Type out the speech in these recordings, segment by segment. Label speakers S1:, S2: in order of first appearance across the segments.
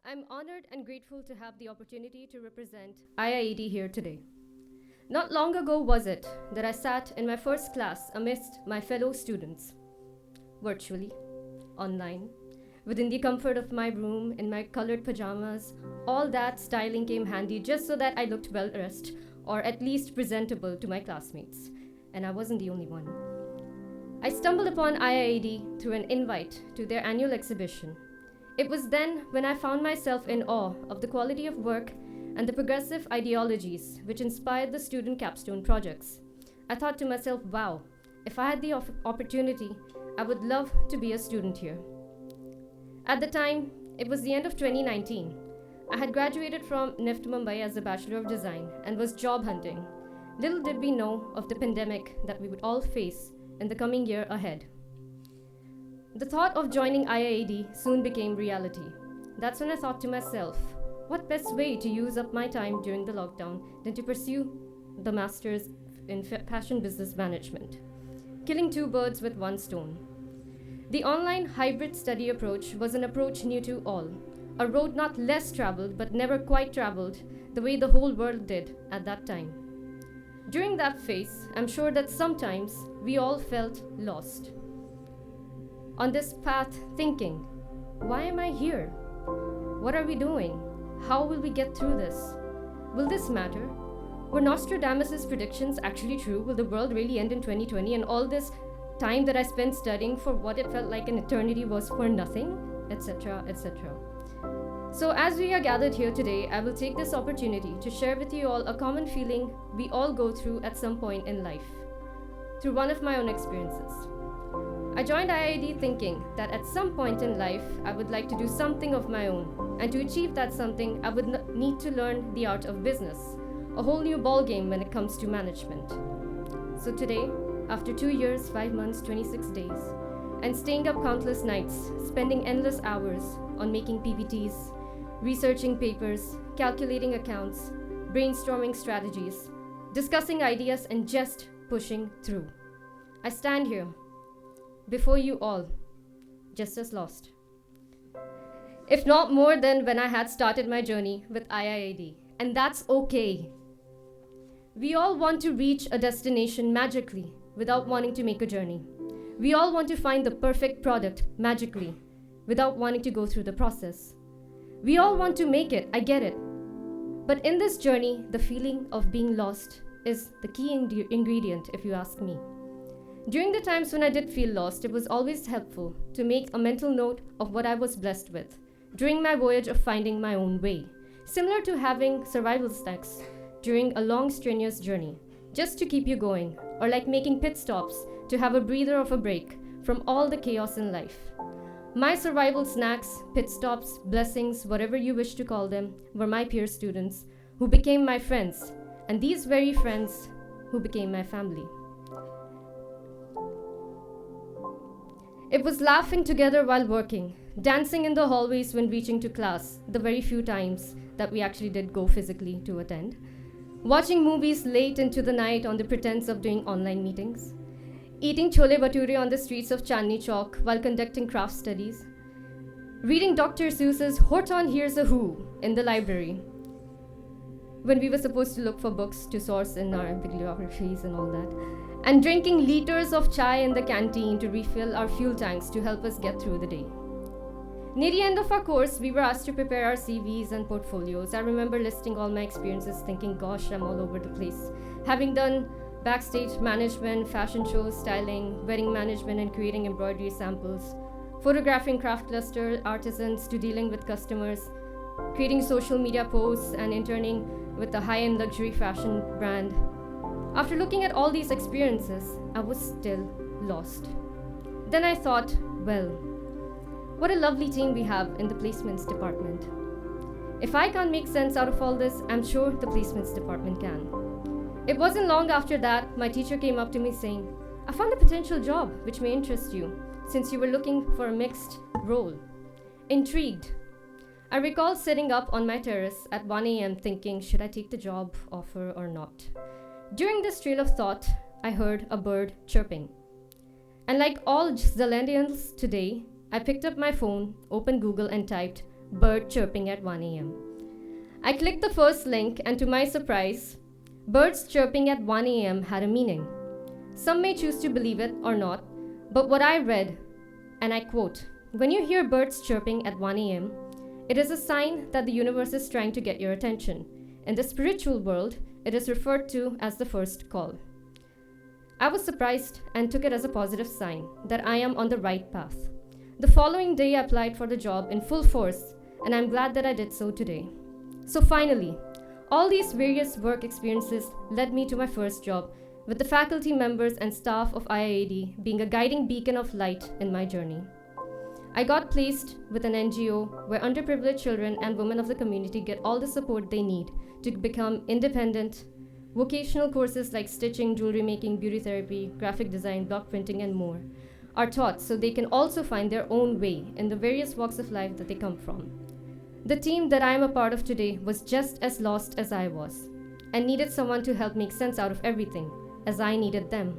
S1: I'm honored and grateful to have the opportunity to represent IIAD here today. Not long ago was it that I sat in my first class amidst my fellow students, virtually, online, within the comfort of my room, in my colored pajamas. All that styling came handy just so that I looked well dressed, or at least presentable to my classmates. And I wasn't the only one. I stumbled upon IIAD through an invite to their annual exhibition. It was then when I found myself in awe of the quality of work and the progressive ideologies which inspired the student capstone projects. I thought to myself, wow, if I had the opportunity, I would love to be a student here. At the time, it was the end of 2019. I had graduated from NIFT Mumbai as a Bachelor of Design and was job hunting. Little did we know of the pandemic that we would all face in the coming year ahead. The thought of joining IIAD soon became reality. That's when I thought to myself, what best way to use up my time during the lockdown than to pursue the Masters in Fashion Business Management, killing two birds with one stone. The online hybrid study approach was an approach new to all, a road not less traveled but never quite traveled the way the whole world did at that time. During that phase, I'm sure that sometimes we all felt lost. On this path, thinking, why am I here? What are we doing? How will we get through this? Will this matter? Were Nostradamus' predictions actually true? Will the world really end in 2020 and all this time that I spent studying for what it felt like an eternity was for nothing? Etc., etc. So as we are gathered here today, I will take this opportunity to share with you all a common feeling we all go through at some point in life, through one of my own experiences. I joined IIAD thinking that at some point in life, I would like to do something of my own, and to achieve that something, I would need to learn the art of business, a whole new ballgame when it comes to management. So today, after 2 years, 5 months, 26 days, and staying up countless nights, spending endless hours on making PPTs, researching papers, calculating accounts, brainstorming strategies, discussing ideas, and just pushing through, I stand here before you all, just as lost, if not more than when I had started my journey with IIAD, and that's okay. We all want to reach a destination magically without wanting to make a journey. We all want to find the perfect product magically without wanting to go through the process. We all want to make it, I get it. But in this journey, the feeling of being lost is the key ingredient, if you ask me. During the times when I did feel lost, it was always helpful to make a mental note of what I was blessed with during my voyage of finding my own way, similar to having survival snacks during a long, strenuous journey, just to keep you going, or like making pit stops to have a breather of a break from all the chaos in life. My survival snacks, pit stops, blessings, whatever you wish to call them, were my peer students who became my friends, and these very friends who became my family. It was laughing together while working, dancing in the hallways when reaching to class, the very few times that we actually did go physically to attend, watching movies late into the night on the pretense of doing online meetings, eating chole bhature on the streets of Chandni Chowk while conducting craft studies, reading Dr. Seuss's Horton Hears a Who in the library, when we were supposed to look for books to source in our bibliographies and all that, and drinking liters of chai in the canteen to refill our fuel tanks to help us get through the day. Near the end of our course, we were asked to prepare our CVs and portfolios. I remember listing all my experiences, thinking, gosh, I'm all over the place. Having done backstage management, fashion shows, styling, wedding management, and creating embroidery samples, photographing craft cluster artisans to dealing with customers, creating social media posts, and interning with a high-end luxury fashion brand. After looking at all these experiences, I was still lost. Then I thought, well, what a lovely team we have in the placements department. If I can't make sense out of all this, I'm sure the placements department can. It wasn't long after that, my teacher came up to me saying, I found a potential job which may interest you, since you were looking for a mixed role. Intrigued, I recall sitting up on my terrace at 1 a.m. thinking, should I take the job offer or not? During this trail of thought, I heard a bird chirping. And like all Zealandians today, I picked up my phone, opened Google, and typed bird chirping at 1 a.m. I clicked the first link, and to my surprise, birds chirping at 1 a.m. had a meaning. Some may choose to believe it or not, but what I read, and I quote, "When you hear birds chirping at 1 a.m., it is a sign that the universe is trying to get your attention. In the spiritual world, it is referred to as the first call." I was surprised and took it as a positive sign that I am on the right path. The following day, I applied for the job in full force, and I'm glad that I did so today. So finally, all these various work experiences led me to my first job, with the faculty members and staff of IIAD being a guiding beacon of light in my journey. I got placed with an NGO where underprivileged children and women of the community get all the support they need to become independent. Vocational courses like stitching, jewelry making, beauty therapy, graphic design, block printing, and more are taught so they can also find their own way in the various walks of life that they come from. The team that I am a part of today was just as lost as I was and needed someone to help make sense out of everything, as I needed them.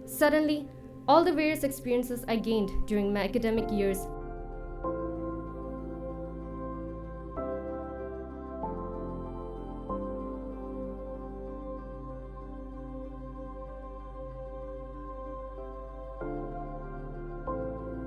S1: Suddenly, all the various experiences I gained during my academic years